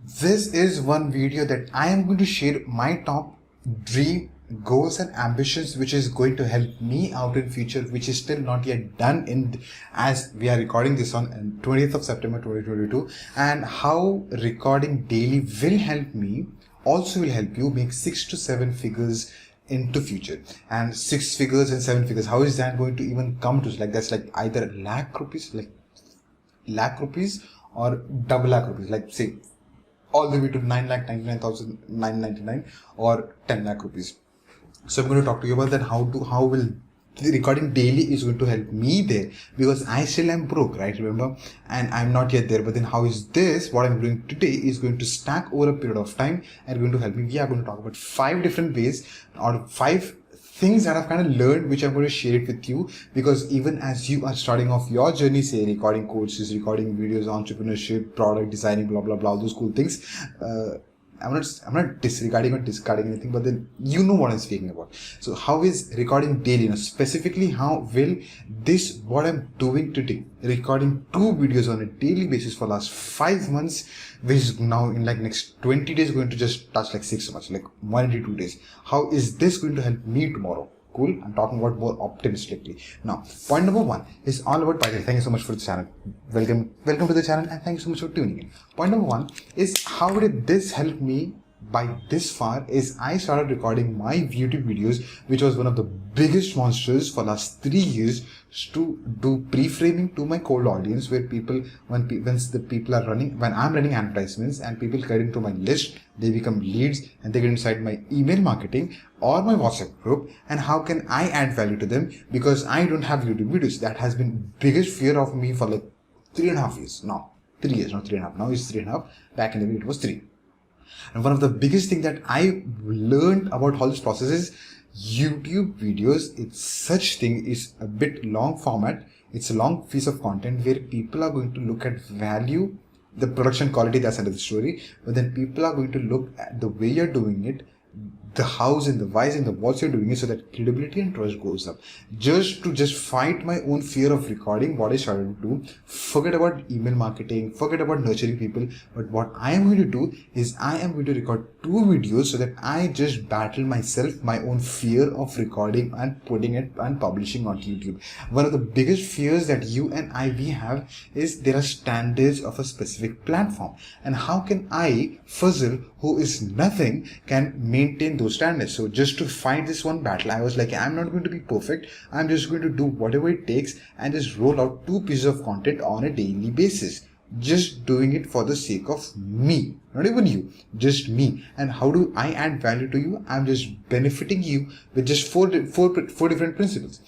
This is one video that I am going to share my top dream goals and ambitions which is going to help me out in future, which is still not yet done in as we are recording this on 20th of September 2022, and how recording daily will help me, also will help you make 6 to 7 figures into future. And 6 figures and 7 figures, how is that going to even come to? Like that's like either lakh rupees, like lakh rupees, or double lakh rupees, like say all the way to 9,99,999 or 10 lakh rupees. So I'm going to talk to you about that. How will the recording daily is going to help me there, because I still am broke, right? Remember, and I'm not yet there. But then how is this, what I'm doing today, is going to stack over a period of time and going to help me. We are going to talk about 5 different ways or 5 things that I've kind of learned, which I'm going to share it with you, because even as you are starting off your journey, say recording courses, recording videos, entrepreneurship, product designing, blah, blah, blah, all those cool things, I'm not disregarding or discarding anything, but then you know what I'm speaking about. So how is recording daily, specifically how will this, what I'm doing today, recording 2 videos on a daily basis for last 5 months, which is now in like next 20 days going to just touch like 6 months, like 182 days. How is this going to help me tomorrow? Cool. I'm talking about more optimistically. Now, point number 1 is all about Python. Thank you so much for the channel. Welcome to the channel, and thank you so much for tuning in. Point number 1 is how did this help me by this far is I started recording my YouTube videos, which was one of the biggest monsters for last 3 years, to do pre-framing to my cold audience, where people, when the people are running, when I'm running advertisements and people get into my list, they become leads and they get inside my email marketing or my WhatsApp group. And how can I add value to them? Because I don't have YouTube videos. That has been biggest fear of me for like 3.5 years now. 3 years, not 3.5. Now it's 3.5. Back in the day it was 3. And one of the biggest thing that I learned about all this process is YouTube videos. It's such thing is a bit long format. It's a long piece of content where people are going to look at value, the production quality, that's another story. But then people are going to look at the way you're doing it, the hows and the whys and the whats you're doing it, so that credibility and trust goes up. Just to fight my own fear of recording, what I started to do, forget about email marketing, forget about nurturing people, but what I am going to do is I am going to record 2 videos so that I just battle myself, my own fear of recording and putting it and publishing on YouTube. One of the biggest fears that you and we have is there are standards of a specific platform, and how can I, Fuzzle, who is nothing, can maintain those standards? So just to fight this one battle, I was like, I'm not going to be perfect. I'm just going to do whatever it takes and just roll out 2 pieces of content on a daily basis. Just doing it for the sake of me, not even you, just me. And how do I add value to you? I'm just benefiting you with just four different principles: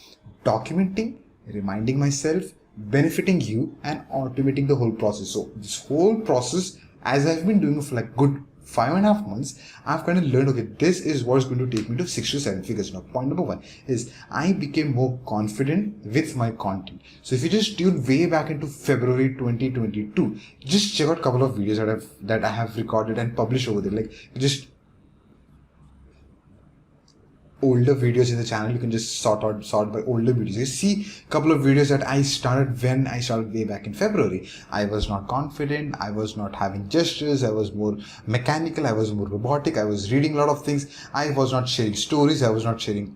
documenting, reminding myself, benefiting you, and automating the whole process. So this whole process, as I've been doing for like good 5.5 months, I've kind of learned, okay, this is what's going to take me to 6 to 7 figures. Now, point number 1 is I became more confident with my content. So if you just tune way back into February 2022, just check out a couple of videos that I have recorded and published over there. Like just older videos in the channel, you can just sort by older videos. You see a couple of videos that I started when I started way back in February. I was not confident, I was not having gestures, I was more mechanical, I was more robotic, I was reading a lot of things, I was not sharing stories, I was not sharing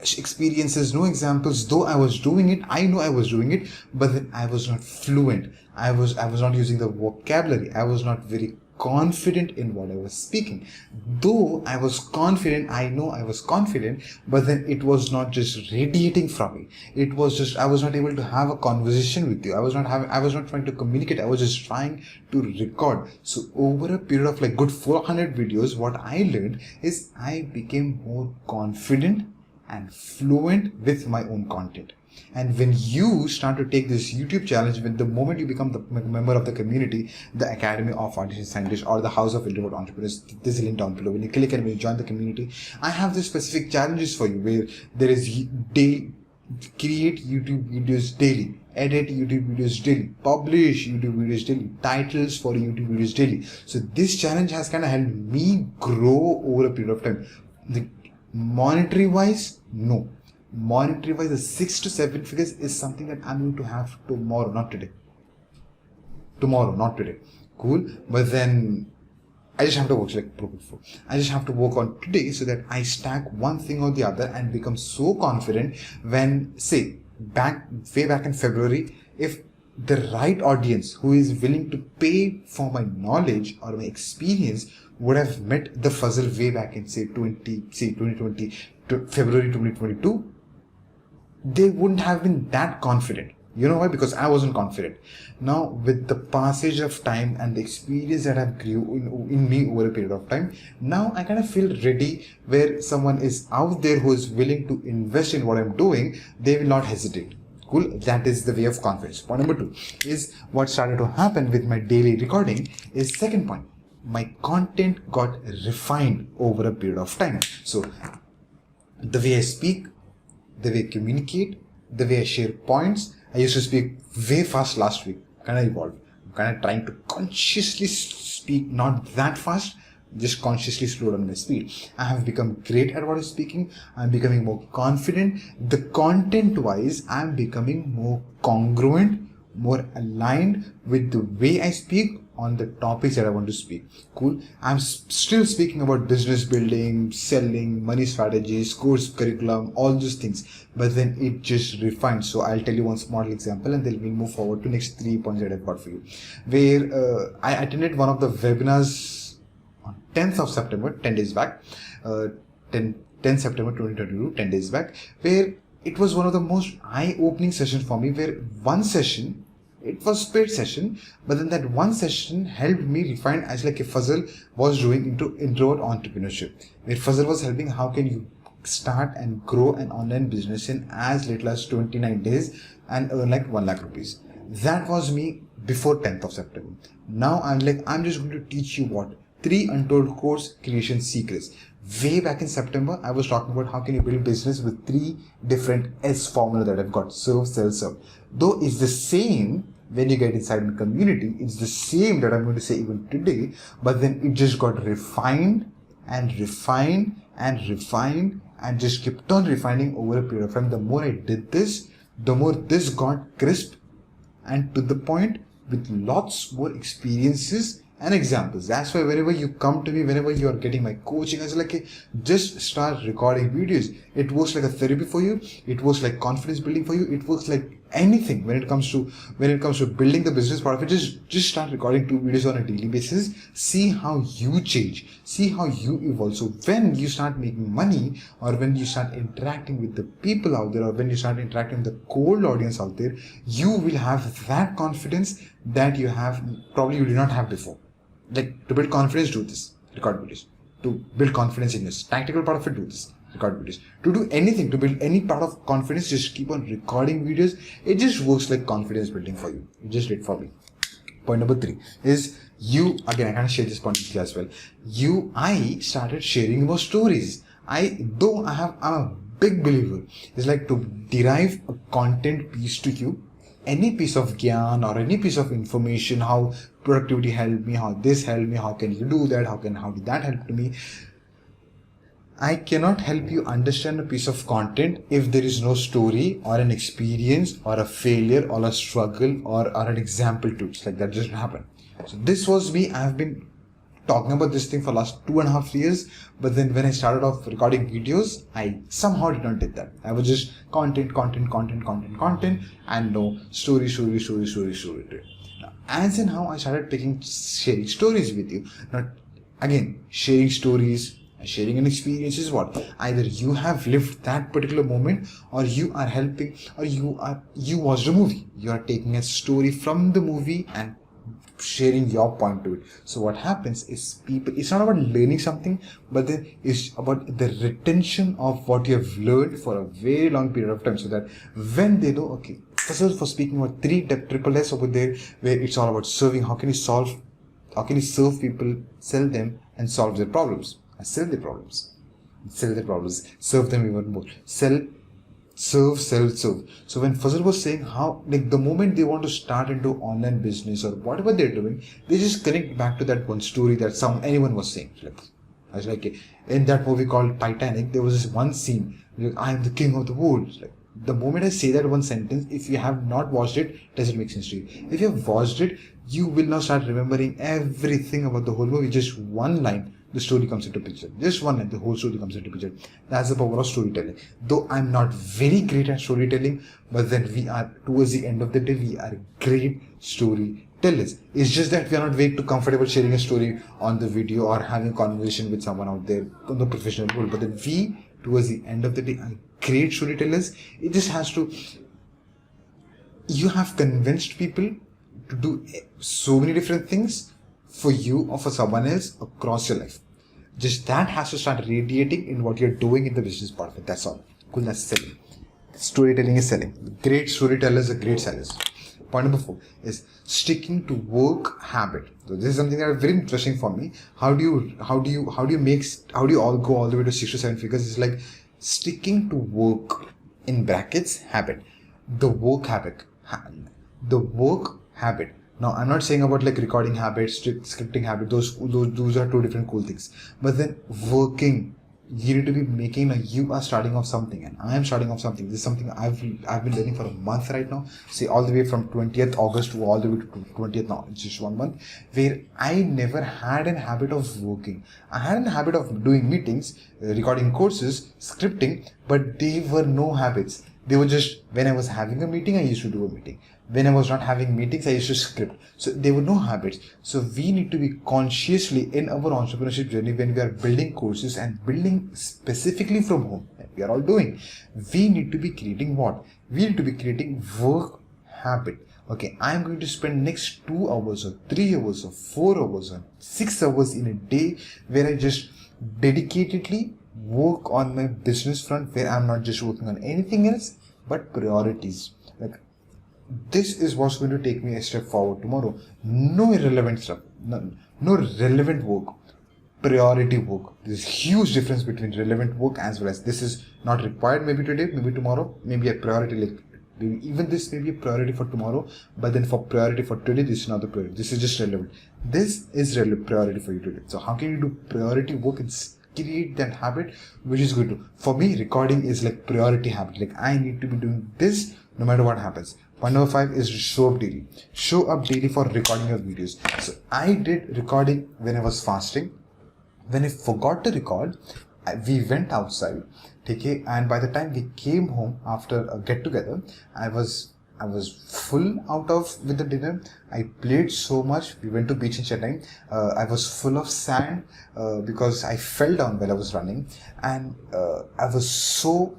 experiences, no examples. Though I was doing it, I know I was doing it, but then I was not fluent. I was not using the vocabulary. I was not very confident in what I was speaking. Though I was confident, I know I was confident, but then it was not just radiating from me. It was just, I was not able to have a conversation with you. I was not trying to communicate. I was just trying to record. So over a period of like good 400 videos, what I learned is I became more confident and fluent with my own content. And when you start to take this YouTube challenge, when the moment you become the member of the community, the Academy of Artists and Scientists or the House of Introvert Entrepreneurs, this is link down below. When you click and when you join the community, I have this specific challenges for you, where there is create YouTube videos daily, edit YouTube videos daily, publish YouTube videos daily, titles for YouTube videos daily. So this challenge has kind of helped me grow over a period of time. The monetary wise, no. Monetary wise, the 6 to 7 figures is something that I'm going to have tomorrow, not today. Tomorrow, not today. Cool. But then I just have to work like before. I just have to work on today so that I stack one thing or the other and become so confident when, say, way back in February, if the right audience who is willing to pay for my knowledge or my experience would have met the Fuzzle way back in say 2020 to February 2022, they wouldn't have been that confident. You know why? Because I wasn't confident. Now, with the passage of time and the experience that I've grew in me over a period of time, now I kind of feel ready where someone is out there who is willing to invest in what I'm doing, they will not hesitate. Cool. That is the way of confidence. Point number 2 is what started to happen with my daily recording is second point. My content got refined over a period of time. So the way I speak, the way I communicate, the way I share points. I used to speak way fast last week. Kind of evolved. I'm kind of trying to consciously speak not that fast, just consciously slow down my speed. I have become great at what I'm speaking. I'm becoming more confident. The content wise, I'm becoming more congruent, more aligned with the way I speak on the topics that I want to speak. Cool. I'm still speaking about business building, selling, money strategies, course curriculum, all those things. But then it just refined. So I'll tell you one small example and then we'll move forward to next 3 points that I've got for you. Where I attended one of the webinars on 10th of September, 10 days back, 10 September 2022, 10 days back, where it was one of the most eye-opening sessions for me, where one session, it was paid session, but then that one session helped me refine as like a Fuzzle was doing into introvert entrepreneurship, where Fuzzle was helping how can you start and grow an online business in as little as 29 days and earn like 1 lakh rupees. That was me before 10th of September. Now I'm just going to teach you what 3 untold course creation secrets. Way back in September, I was talking about how can you build business with 3 different S formula that I've got. Serve, sell, serve. Though it's the same when you get inside the community, it's the same that I'm going to say even today, but then it just got refined and refined and refined and just kept on refining over a period of time. The more I did this, the more this got crisp and to the point with lots more experiences and examples. That's why whenever you come to me, whenever you are getting my coaching, I was like, hey, just start recording videos. It works like a therapy for you. It works like confidence building for you. It works like anything when it comes to building the business part of it. Just start recording 2 videos on a daily basis. See how you change. See how you evolve. So when you start making money, or when you start interacting with the people out there, or when you start interacting with the cold audience out there, you will have that confidence that you did not have before. Like, to build confidence, do this, record videos. To build confidence in this tactical part of it, do this, record videos. To do anything, to build any part of confidence, just keep on recording videos. It just works like confidence building for you. It just did for me. Point number 3 is I can share this point with you as well. I started sharing more stories. I'm a big believer. It's like to derive a content piece to you, any piece of gyan or any piece of information, how productivity helped me, how this helped me, how can you do that, how did that help to me. I cannot help you understand a piece of content if there is no story or an experience or a failure or a struggle or an example to it. Like, that just happened. So this was me. I have been talking about this thing for last 2.5 years, but then when I started off recording videos, I somehow did not did that. I was just content and no story. Now, as in how I started sharing stories with you. Now, again, sharing stories, sharing an experience is what? Either you have lived that particular moment, or you are helping, or you watched a movie. You are taking a story from the movie and sharing your point to it. So what happens is it's not about learning something, but then it's about the retention of what you have learned for a very long period of time, so that when they know, okay, this is for speaking about 3 triple S over there, where it's all about serving. How can you serve people, sell them and solve their problems, and sell their problems, serve them even more, serve. So when Fuzzle was saying how, like, the moment they want to start into online business or whatever they're doing, they just connect back to that one story that anyone was saying. I was like, in that movie called Titanic, there was this one scene, like, I am the king of the world. Like, the moment I say that one sentence, if you have not watched it, doesn't make sense to you. If you have watched it, you will now start remembering everything about the whole movie. Just one line, the story comes into picture. Just one line, the whole story comes into picture. That's the power of storytelling. Though I'm not very great at storytelling, but then we are, towards the end of the day, we are great storytellers. It's just that we are not very too comfortable sharing a story on the video or having a conversation with someone out there on the professional world. But then we, towards the end of the day, are great storytellers. It just has to, you have convinced people to do so many different things for you or for someone else across your life. Just that has to start radiating in what you're doing in the business part of it. That's all. Cool, that's selling. Storytelling is selling. Great storytellers are great sellers. Point number 4 is sticking to work habit. So this is something that is very interesting for me. How do you all go all the way to 6 to 7 figures? It's like sticking to work in brackets habit. The work habit. Now, I'm not saying about like recording habits, scripting habit. Those are two different cool things. But then working, you need to be making like you are starting off something, and I am starting off something. This is something I've been learning for a month right now. See, all the way from 20th August to all the way to 20th now. It's just 1 month where I never had a habit of working. I had a habit of doing meetings, recording courses, scripting, but they were no habits. They were just, when I was having a meeting, I used to do a meeting. When I was not having meetings, I used to script. So there were no habits. So we need to be consciously in our entrepreneurship journey when we are building courses and building specifically from home, that we are all doing. We need to be creating what? We need to be creating work habit. Okay, I am going to spend next 2 hours or 3 hours or 4 hours or 6 hours in a day where I just dedicatedly work on my business front, where I'm not just working on anything else but priorities. Like, this is what's going to take me a step forward tomorrow. No irrelevant stuff, no relevant work, priority work. There's a huge difference between relevant work as well as this is not required maybe today, maybe tomorrow, maybe a priority, like maybe even this may be a priority for tomorrow, but then for priority for today, this is not the priority. This is just relevant. This is priority for you today. So how can you do priority work and create that habit which is good to, for me, recording is like priority habit. Like I need to be doing this no matter what happens. Point number 5 is show up daily. Show up daily for recording your videos. So I did recording when I was fasting. When I forgot to record, we went outside, okay, and by the time we came home after a get together, I was full out of with the dinner. I played so much. We went to beach in Chennai. I was full of sand because I fell down while I was running, and I was so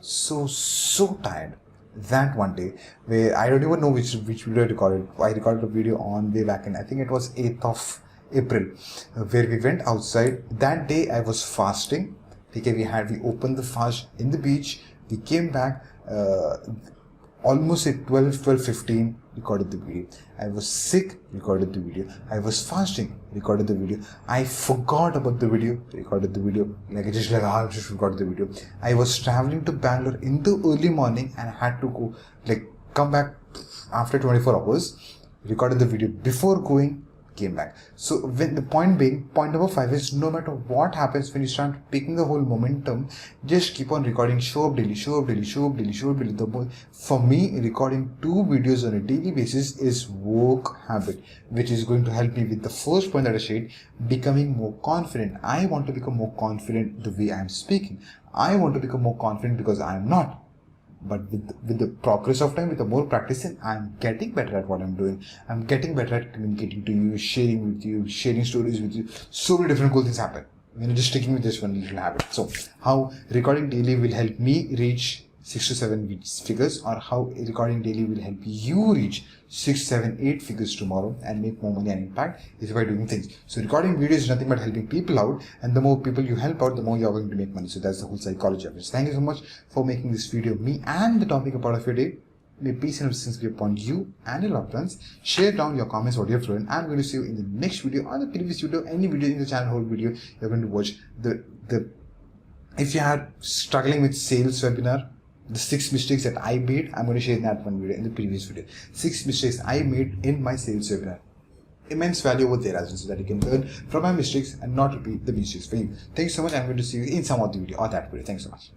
tired that one day where I don't even know which video I recorded. I recorded a video on way back in, I think it was 8th of April, where we went outside. That day I was fasting. Okay, we opened the fast in the beach. We came back almost at 12:15, recorded the video. I was sick, recorded the video. I was fasting, recorded the video. I forgot about the video, recorded the video. I just recorded the video. I was traveling to Bangalore in the early morning and I had to go, come back after 24 hours, recorded the video before going, came back. So when the point being, point number 5 is no matter what happens, when you start picking the whole momentum, just keep on recording. Show up daily. For me, recording 2 videos on a daily basis is work habit, which is going to help me with the first point that I shared, becoming more confident. I want to become more confident the way I am speaking. I want to become more confident because I am not. But with the progress of time, with the more practicing, I'm getting better at what I'm doing. I'm getting better at communicating to you, sharing with you, sharing stories with you. So many different cool things happen when you're just sticking with this one little habit. So how recording daily will help me reach 6 to 7 figures, or how recording daily will help you reach 6, 7, 8 figures tomorrow and make more money and impact, is by doing things. So recording videos is nothing but helping people out, and the more people you help out, the more you're going to make money. So that's the whole psychology of it. So thank you so much for making this video me and the topic a part of your day. May peace and blessings be upon you and your loved ones. Share down your comments what you've learned. I'm going to see you in the next video or the previous video, any video in the channel, whole video you're going to watch. If you are struggling with sales webinar, the 6 mistakes that I made, I'm going to share in that one video, in the previous video. 6 mistakes I made in my sales webinar. Immense value over there as well, so that you can learn from my mistakes and not repeat the mistakes for you. Thanks so much. I'm going to see you in some of the video or that video. Thanks so much.